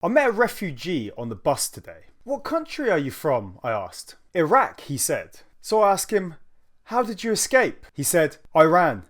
I met a refugee on the bus today. What country are you from? I asked. Iraq, he said. So I asked him, how did you escape? He said, Iran.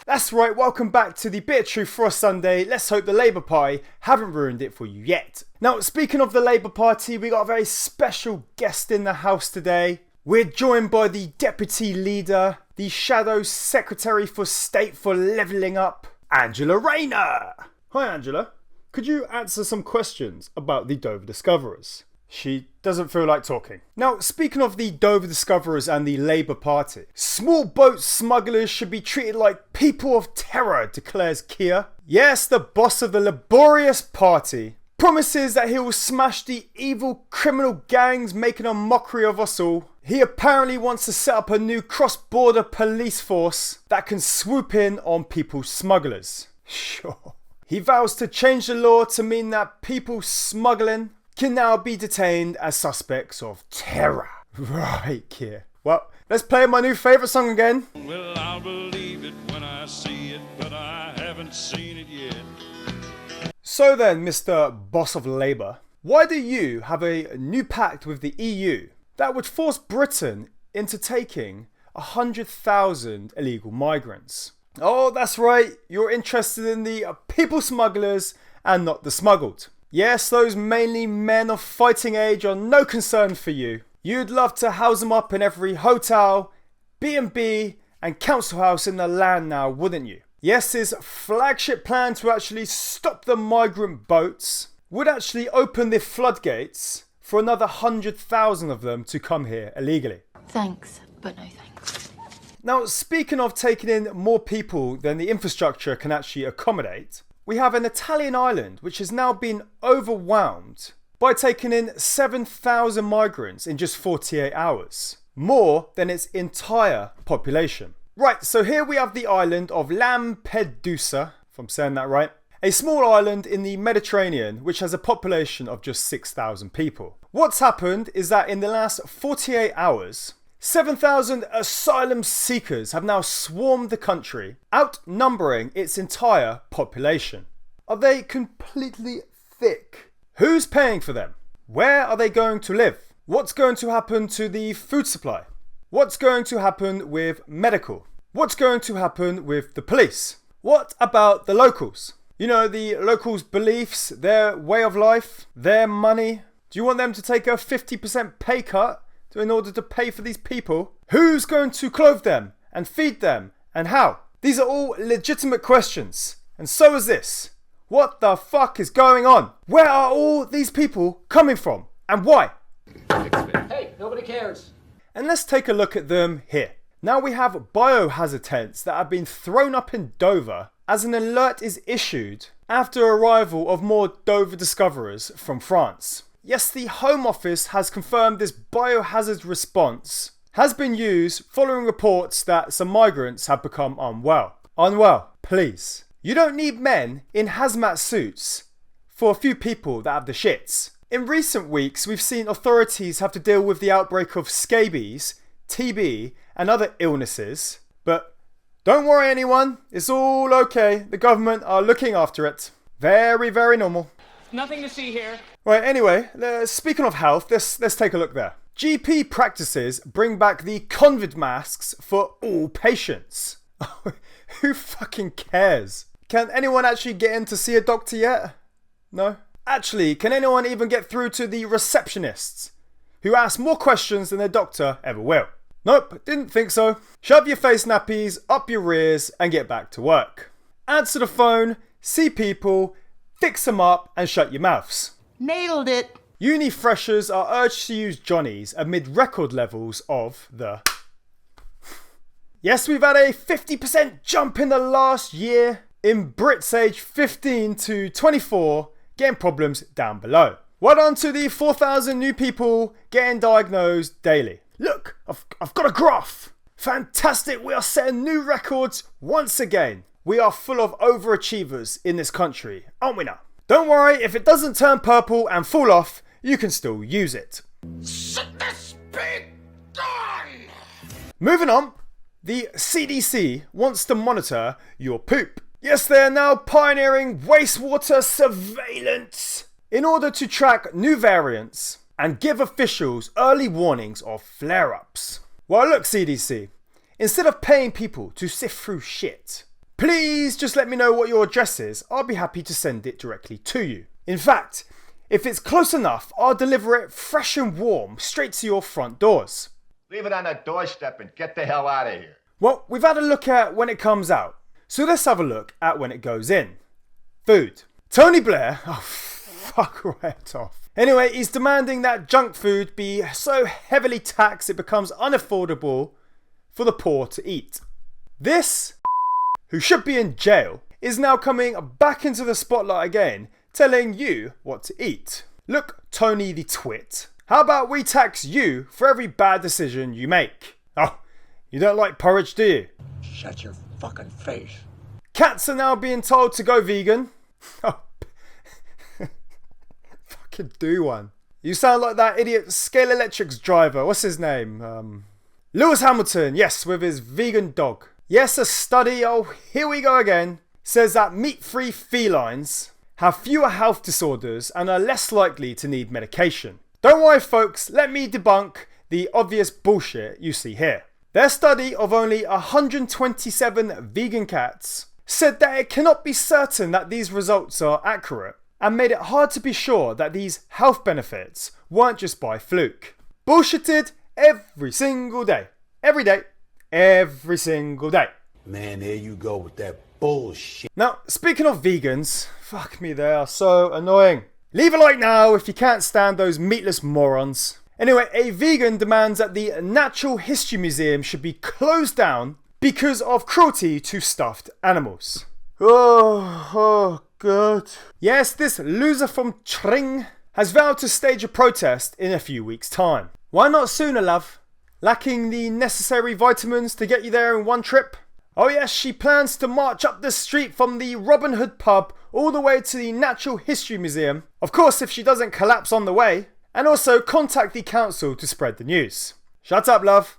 That's right, welcome back to the Bit of Truth for a Sunday. Let's hope the Labour Party haven't ruined it for you yet. Now, speaking of the Labour Party, we got a very special guest in the house today. We're joined by the Deputy Leader, the Shadow Secretary for State for Levelling Up, Angela Rayner. Hi Angela, could you answer some questions about the Dover Discoverers? She doesn't feel like talking. Now, speaking of the Dover Discoverers and the Labour Party, small boat smugglers should be treated like people of terror, declares Keir. Yes, the boss of the laborious party promises that he will smash the evil criminal gangs making a mockery of us all. He apparently wants to set up a new cross-border police force that can swoop in on people smugglers. Sure. He vows to change the law to mean that people smuggling can now be detained as suspects of terror. Right, Keir. Well, let's play my new favourite song again. Well, I'll believe it when I see it, but I haven't seen it yet. So then, Mr. Boss of Labour, why do you have a new pact with the EU that would force Britain into taking 100,000 illegal migrants? Oh, that's right, you're interested in the people smugglers and not the smuggled. Yes, those mainly men of fighting age are no concern for you. You'd love to house them up in every hotel, B&B and council house in the land now, wouldn't you? Yes, his flagship plan to actually stop the migrant boats would actually open the floodgates for another 100,000 of them to come here illegally. Thanks, but no thanks. Now, speaking of taking in more people than the infrastructure can actually accommodate, we have an Italian island which has now been overwhelmed by taking in 7,000 migrants in just 48 hours, more than its entire population. Right, so here we have the island of Lampedusa, if I'm saying that right, a small island in the Mediterranean which has a population of just 6,000 people. What's happened is that in the last 48 hours, 7,000 asylum seekers have now swarmed the country, outnumbering its entire population. Are they completely thick? Who's paying for them? Where are they going to live? What's going to happen to the food supply? What's going to happen with medical? What's going to happen with the police? What about the locals? You know, the locals' beliefs, their way of life, their money. Do you want them to take a 50% pay cut in order to pay for these people? Who's going to clothe them and feed them and how? These are all legitimate questions. And so is this. What the fuck is going on? Where are all these people coming from? And why? Hey, nobody cares. And let's take a look at them here. Now we have biohazard tents that have been thrown up in Dover as an alert is issued after arrival of more Dover discoverers from France. Yes, the Home Office has confirmed this biohazard response has been used following reports that some migrants have become unwell. Unwell, please. You don't need men in hazmat suits for a few people that have the shits. In recent weeks, we've seen authorities have to deal with the outbreak of scabies, TB, and other illnesses. But don't worry anyone, it's all okay. The government are looking after it. Very, very normal. Nothing to see here. Right, anyway, speaking of health, let's take a look there. GP practices bring back the COVID masks for all patients. Who fucking cares? Can anyone actually get in to see a doctor yet? No? Actually, can anyone even get through to the receptionists, who ask more questions than their doctor ever will? Nope, didn't think so. Shove your face nappies up your rears and get back to work. Answer the phone, see people, fix them up and shut your mouths. Nailed it. Uni freshers are urged to use Johnnies amid record levels of the... Yes, we've had a 50% jump in the last year in Brits aged 15 to 24 getting problems down below. Well done to the 4,000 new people getting diagnosed daily. Look, I've got a graph. Fantastic, we are setting new records once again. We are full of overachievers in this country, aren't we now? Don't worry, if it doesn't turn purple and fall off, you can still use it. Sickness be gone! Moving on, the CDC wants to monitor your poop. Yes, they are now pioneering wastewater surveillance in order to track new variants and give officials early warnings of flare-ups. Well, look, CDC, instead of paying people to sift through shit, please just let me know what your address is. I'll be happy to send it directly to you. In fact, if it's close enough, I'll deliver it fresh and warm straight to your front doors. Leave it on the doorstep and get the hell out of here. Well, we've had a look at when it comes out, so let's have a look at when it goes in. Food. Tony Blair, oh fuck right off. Anyway, he's demanding that junk food be so heavily taxed it becomes unaffordable for the poor to eat. This, who should be in jail, is now coming back into the spotlight again, telling you what to eat. Look, Tony the twit, how about we tax you for every bad decision you make? Oh, you don't like porridge, do you? Shut your fucking face. Cats are now being told to go vegan. Oh, fucking do one. You sound like that idiot Scale Electric's driver. What's his name? Lewis Hamilton, yes, with his vegan dog. Yes, a study, oh, here we go again, says that meat-free felines have fewer health disorders and are less likely to need medication. Don't worry, folks, let me debunk the obvious bullshit you see here. Their study of only 127 vegan cats said that it cannot be certain that these results are accurate and made it hard to be sure that these health benefits weren't just by fluke. Bullshitted every single day. Every day. Every single day. Man, there you go with that bullshit. Now, speaking of vegans, fuck me, they are so annoying. Leave a like now if you can't stand those meatless morons. Anyway, a vegan demands that the Natural History Museum should be closed down because of cruelty to stuffed animals. Oh God. Yes, this loser from Tring has vowed to stage a protest in a few weeks' time. Why not sooner, love? Lacking the necessary vitamins to get you there in one trip? Oh yes, she plans to march up the street from the Robin Hood pub all the way to the Natural History Museum. Of course, if she doesn't collapse on the way. And also contact the council to spread the news. Shut up, love.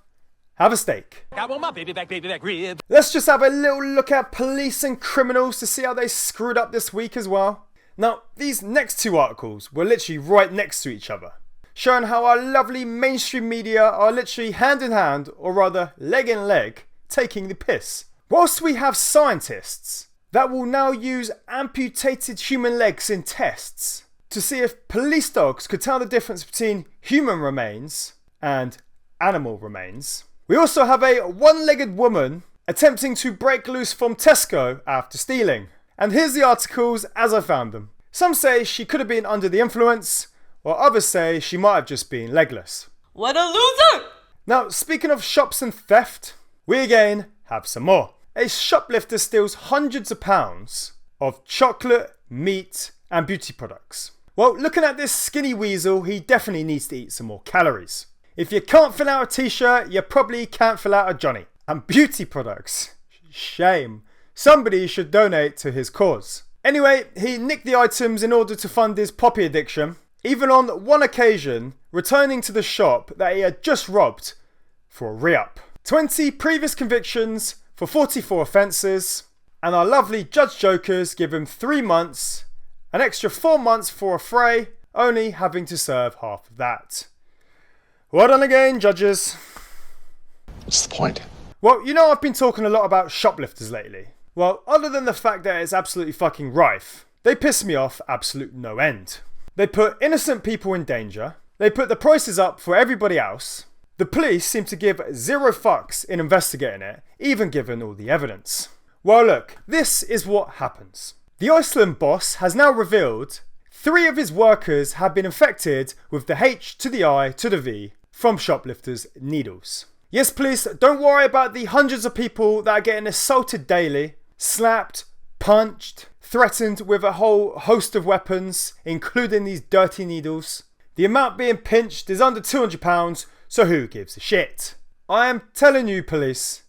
Have a steak. I want my baby back rib. Let's just have a little look at police and criminals to see how they screwed up this week as well. Now, these next two articles were literally right next to each other, showing how our lovely mainstream media are literally hand in hand, or rather leg in leg, taking the piss. Whilst we have scientists that will now use amputated human legs in tests to see if police dogs could tell the difference between human remains and animal remains. We also have a one-legged woman attempting to break loose from Tesco after stealing. And here's the articles as I found them. Some say she could have been under the influence, while others say she might have just been legless. What a loser! Now, speaking of shops and theft, we again have some more. A shoplifter steals hundreds of pounds of chocolate, meat, and beauty products. Well, looking at this skinny weasel, he definitely needs to eat some more calories. If you can't fill out a t-shirt, you probably can't fill out a Johnny. And beauty products. Shame. Somebody should donate to his cause. Anyway, he nicked the items in order to fund his poppy addiction. Even on one occasion, returning to the shop that he had just robbed for a re-up. 20 previous convictions for 44 offences. And our lovely Judge Jokers give him 3 months. An extra 4 months for a fray, only having to serve half of that. Well done again, judges. What's the point? Well, you know I've been talking a lot about shoplifters lately. Well, other than the fact that it's absolutely fucking rife, they piss me off absolute no end. They put innocent people in danger. They put the prices up for everybody else. The police seem to give zero fucks in investigating it, even given all the evidence. Well look, this is what happens. The Iceland boss has now revealed 3 of his workers have been infected with the H to the I to the V from shoplifters' needles. Yes, police, don't worry about the hundreds of people that are getting assaulted daily, slapped, punched, threatened with a whole host of weapons, including these dirty needles. The amount being pinched is under £200, so who gives a shit? I am telling you, police,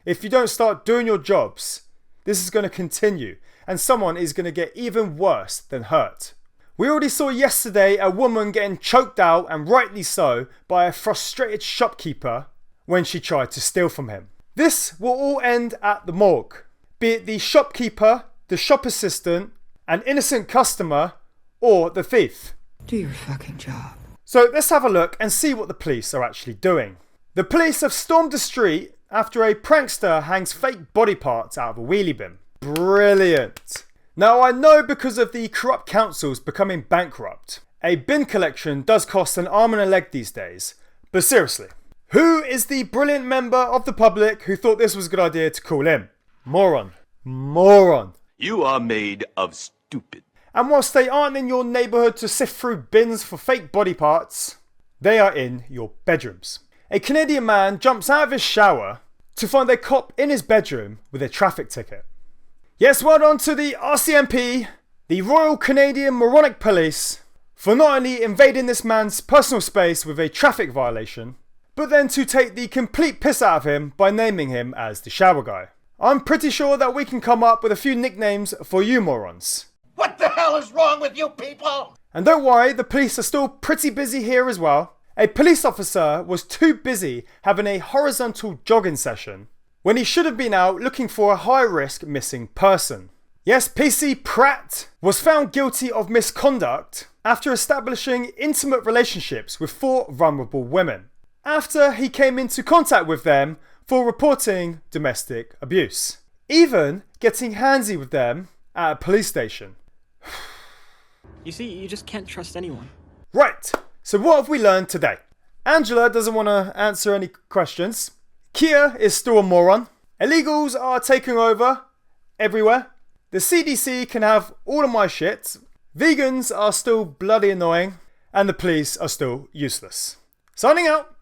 if you don't start doing your jobs, this is going to continue. And someone is going to get even worse than hurt. We already saw yesterday a woman getting choked out, and rightly so, by a frustrated shopkeeper when she tried to steal from him. This will all end at the morgue, be it the shopkeeper, the shop assistant, an innocent customer, or the thief. Do your fucking job. So let's have a look and see what the police are actually doing. The police have stormed the street after a prankster hangs fake body parts out of a wheelie bin. Brilliant. Now I know because of the corrupt councils becoming bankrupt, a bin collection does cost an arm and a leg these days. But seriously, who is the brilliant member of the public who thought this was a good idea to call in? Moron. Moron. You are made of stupid. And whilst they aren't in your neighbourhood to sift through bins for fake body parts, they are in your bedrooms. A Canadian man jumps out of his shower to find a cop in his bedroom with a traffic ticket. Yes, well done to the RCMP, the Royal Canadian Moronic Police, for not only invading this man's personal space with a traffic violation, but then to take the complete piss out of him by naming him as the shower guy. I'm pretty sure that we can come up with a few nicknames for you morons. What the hell is wrong with you people? And don't worry, the police are still pretty busy here as well. A police officer was too busy having a horizontal jogging session when he should have been out looking for a high-risk missing person. Yes, PC Pratt was found guilty of misconduct after establishing intimate relationships with 4 vulnerable women, after he came into contact with them for reporting domestic abuse, even getting handsy with them at a police station. You see, you just can't trust anyone. Right, so what have we learned today? Angela doesn't want to answer any questions. Kia is still a moron. Illegals are taking over everywhere. The CDC can have all of my shit. Vegans are still bloody annoying. And the police are still useless. Signing out.